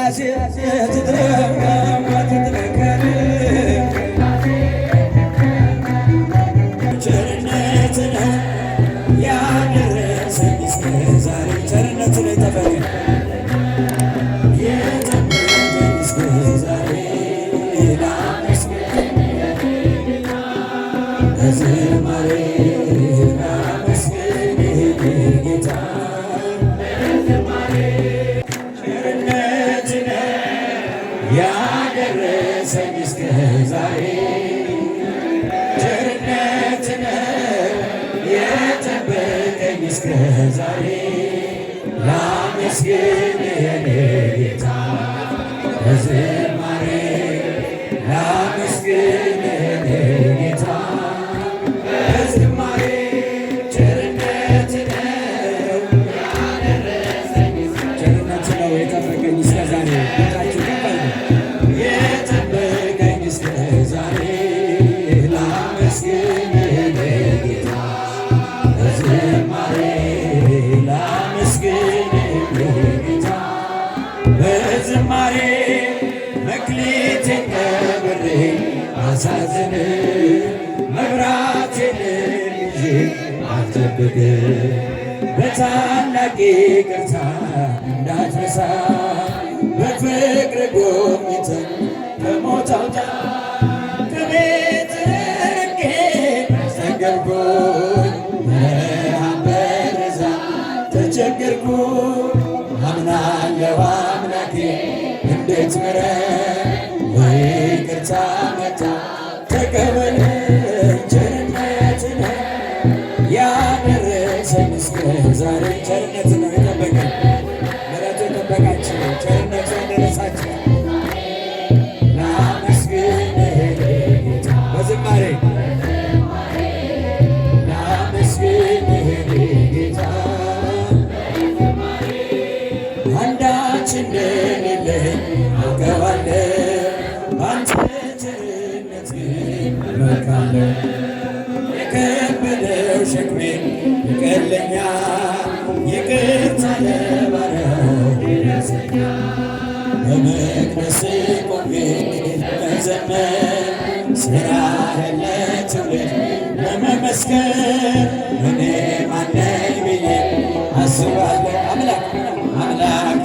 ቅዳሴ ትትረከብ ቸርነት ነው ያደረሰኝ እስከ ዛሬ ቸርነቱ ነው የጠበቀኝ እስከ ዛሬ ላመስግን በዝማሬ ላመስግን ጌታ ቸርነት ነው ያደረሰኝ እስከ ዛሬ ቸርነት ነው የጠበቀኝ እስከ ዛሬ ላመስግን የኔ ጌታ በዝማሬ ላመስግን የኔ ጌታ በዝማሬ ቸርነት ነው ያደረሰኝ ቸርነት ነው የጠበቀኝ እስከ ዛሬ ቤታችሁ ገባል የጠበቀኝ እስከ ዛሬ ላመስግን የኔ ጌታ በዝማሬ ላመስግን የኔ ጌታ በዝማሬ መክሊቴን ቀብሬ አሳዝን መብራቴን ይዤ አልጠብቅ በታላቅ ይቅርታ እንዳትረሳ በፍቅር ጎብኝተን ከሞት አውጣ ከቤት ርቄ አስቸገርኩኝ ረሃብ በረሃብ ተቸገርኩኝ አምናለሁ አምላኬ እንዴት ምሕረት በይቅርታ መጣ ተቀበል ቸርነት ነው ያደረሰኝ እስከ ዛሬ ቸርነት ነው የጠበቀኝ ምሕረቱ የጠበቃችሁ ቸርነቱ ያደረሳችሁ ላመስግን ጌታ በዝማሬ ላመስግን ጌታ አንዳች እንደሌለኝ አውቀዋለሁ በአንተ ቸርነት ግን እመካለሁ የከበደው ሸክሜን ይቀለኛል ይቅርታ ለባሪያው ይደርሰኛል በመቅደስ ቆሜ መዘመር ሥራህን ለትውልድ ለመመስከር እኔ ማን ነኝ ብዬ አስባለሁ አምላክ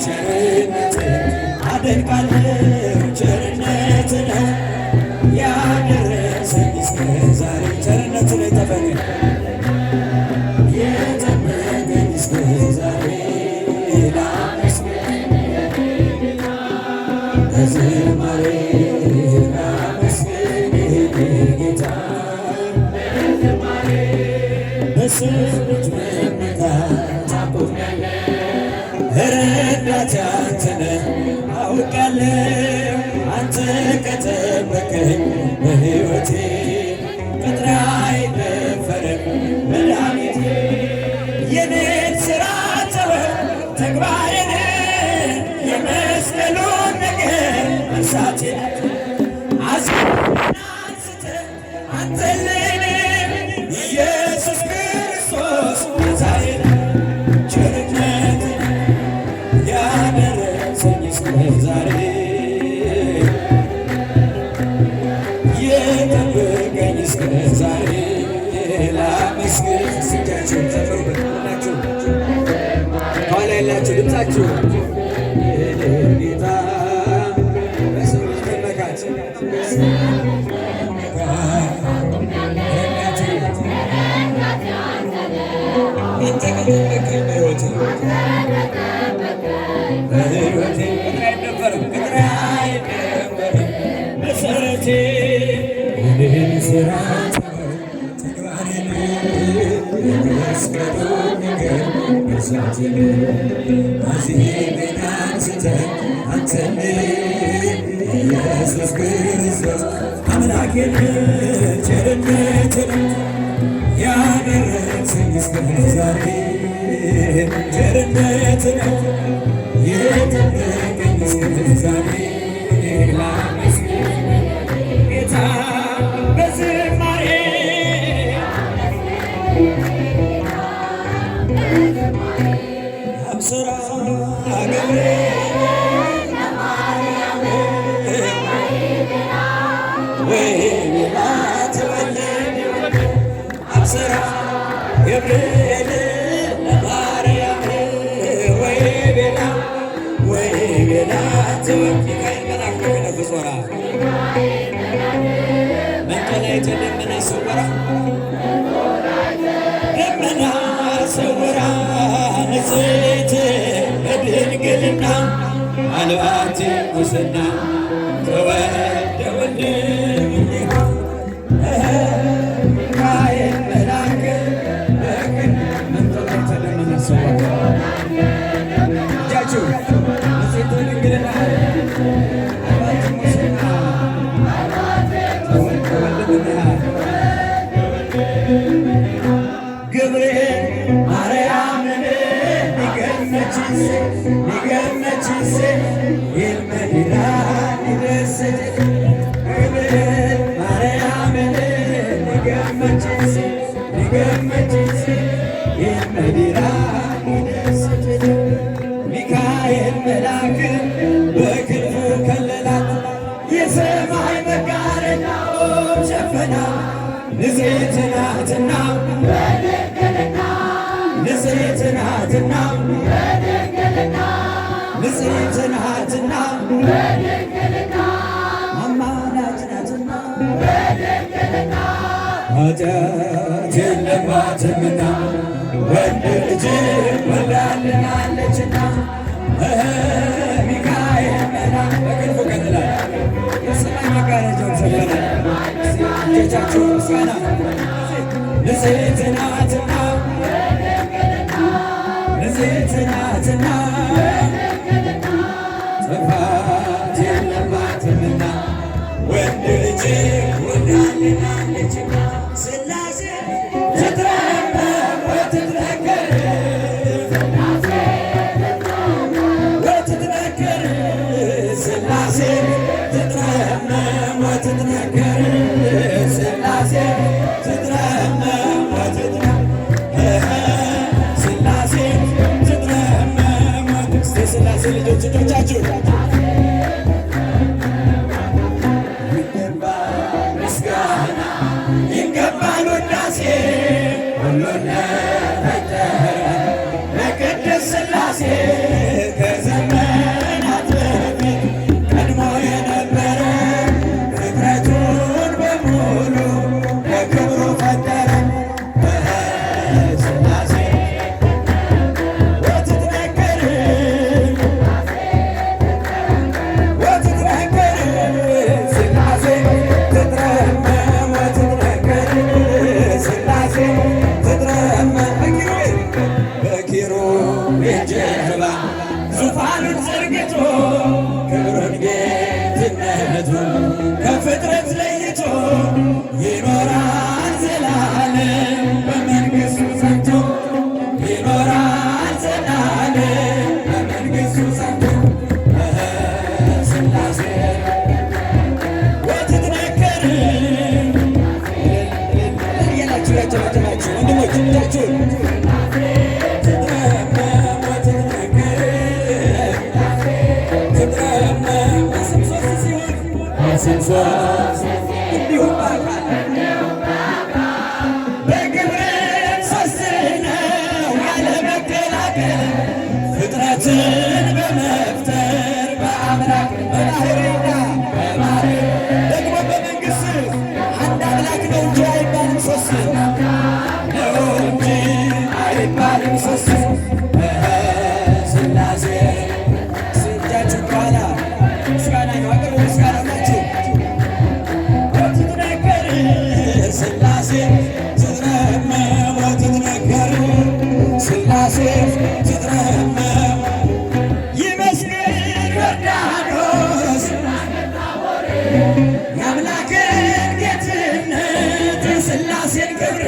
ቸርነትን አደንቃለሁ ቸርነት ነው ያደረሰኝ እስከ ዛሬ ቸርነቱ ነው የጠበቀኝ እስከ ዛሬ ላመስግን በዝማሬ ላመስግን ጌታ በሰው ልጅ መመካት አቁሜያለሁ ረዳቴ አንተ ነህ አውቃለሁ አንተ ከጠበቀኝ በሕይወቴ ቅጥሬ አይደፈርም መድኃኒቴ የኔን ሥራ ተወው ተግባሬን የመስቀሉን ነገር መርሳቴን አንስተህ አንተ ለእኔ ኢየሱስ ክርስቶስ ቤዛዬ ቸርነት ያደረሰኝ እስከ ዛሬ የጠበቀኝ እስከ ዛሬ ላመስግን ስጃችሁን ዘምሩበት ሁላችሁ ከኋላ ያላችሁ ድምፃችሁ ጌታ በሰው ልጅ መመካት አንተ ከጠበቀኝ በሕይወቴ ቅጥሬ አይደፈርም መሠረቴ የኔን ሥራ ተግባሬን የመስቀሉ ነገር መርሳቴን አዜሜን አንስተህ አንተን ኢየሱስ ክርስቶስ አምላኬን ቸርነት ያደረሰኝ እስከ ዛሬ ቸርነት ነው የጠበቀኝ እስከ ዛሬ ላመስግን ጌታ በዝማሬ አብስራ ገብርኤል ገላት ሚካኤል መልአክ በክነፍ ዞራ መንጦላዕተ ደመና ሰወራ ደመና ሰወራ ንጽሕት በድንግልና አልባቲ ሙስና ተወልደ ወልድ ሚካኤል መልአክ መንጦላዕተ ደመና ሰወራ እጃችሁ ንጽሕት በድንግልና አልባቲ ሙስና ተወልደ ወልድ ገብርኤል ማርያምን ሊገመችስ ይልመድራ ይደሰት ገብርኤል ማርያምን ሊገመችስ ይልመድራ ይደሰት ሚካኤል መልአክ በክንፉ ከለላት የሰማይ መጋረጃውን ሸፈና ንጽሕት ናትና ንጽሕት ናትና ንጽሕት ናትና አማላጅ ናትና ኃጢአት የለባትምና ወንድ ልጅ ወልዳልናለችና ሚካኤል መልአክ በክንፉ ከለላት የሰማይ መጋረጃውን ሸፈነ። እጆቻችሁ ምስጋና ንጽሕት ናትና ንጽሕት ናትና ጥፋት የለባትምና ወንድ ልጅ ወልዳልናለችና ሥላሴ ትትረመም ወትትነገር ሥላሴ ትትረመም ወትትነገር ሥላሴ ትትረመም ወትትነገር ሥላሴ ትትረመም ሥላሴ ልጆች እጆቻችሁ ይገባል ምስጋና ይገባል ውዳሴ ሁሉን ለፈጠረ ለቅድስት ሥላሴ ከዘመናት በፊት ቀድሞ የነበረ ፍጥረቱን በሙሉ ለክብሩ ፈጠረ። ሥላሴ ወትትነገር ሥላሴ ትትረመም ወትትነገር ሥላሴ ትትረመም በኪሩቤል ጀርባ ዙፋኑን ዘርግቶ ክብሩን ጌትነቱን ከፍጥረት ለይቶ ይኖራል ዘላለም በመንግሥቱ ጸንቶ ይኖራል ዘላለም በመንግሥቱ ጸንቶ ሥላሴ ወትትነገር እያላችሁ ያጨበጨባችሁ ወንድሞች እጃችሁን እንዲሁም በግብር ሦስት ነው ያለ መከላከል ፍጥረትን በመፍጠር በአምላክ በባሕርይና በባሕርይ ደግሞ በመንግሥት አንድ አምላክ ነው እንጂ አይባልም ሦስት ነው እንጂ አይባልም ሦስት ሥላሴ እጃችሁ በኋላ ምስጋና ነው አቅርቡ ምስጋና ናችሁ ሥላሴ ትትረመም ወትትነገር ሥላሴ ትትረመም ይመስክር ዮርዳኖስ የአምላክን ጌትነት የሥላሴን ክብር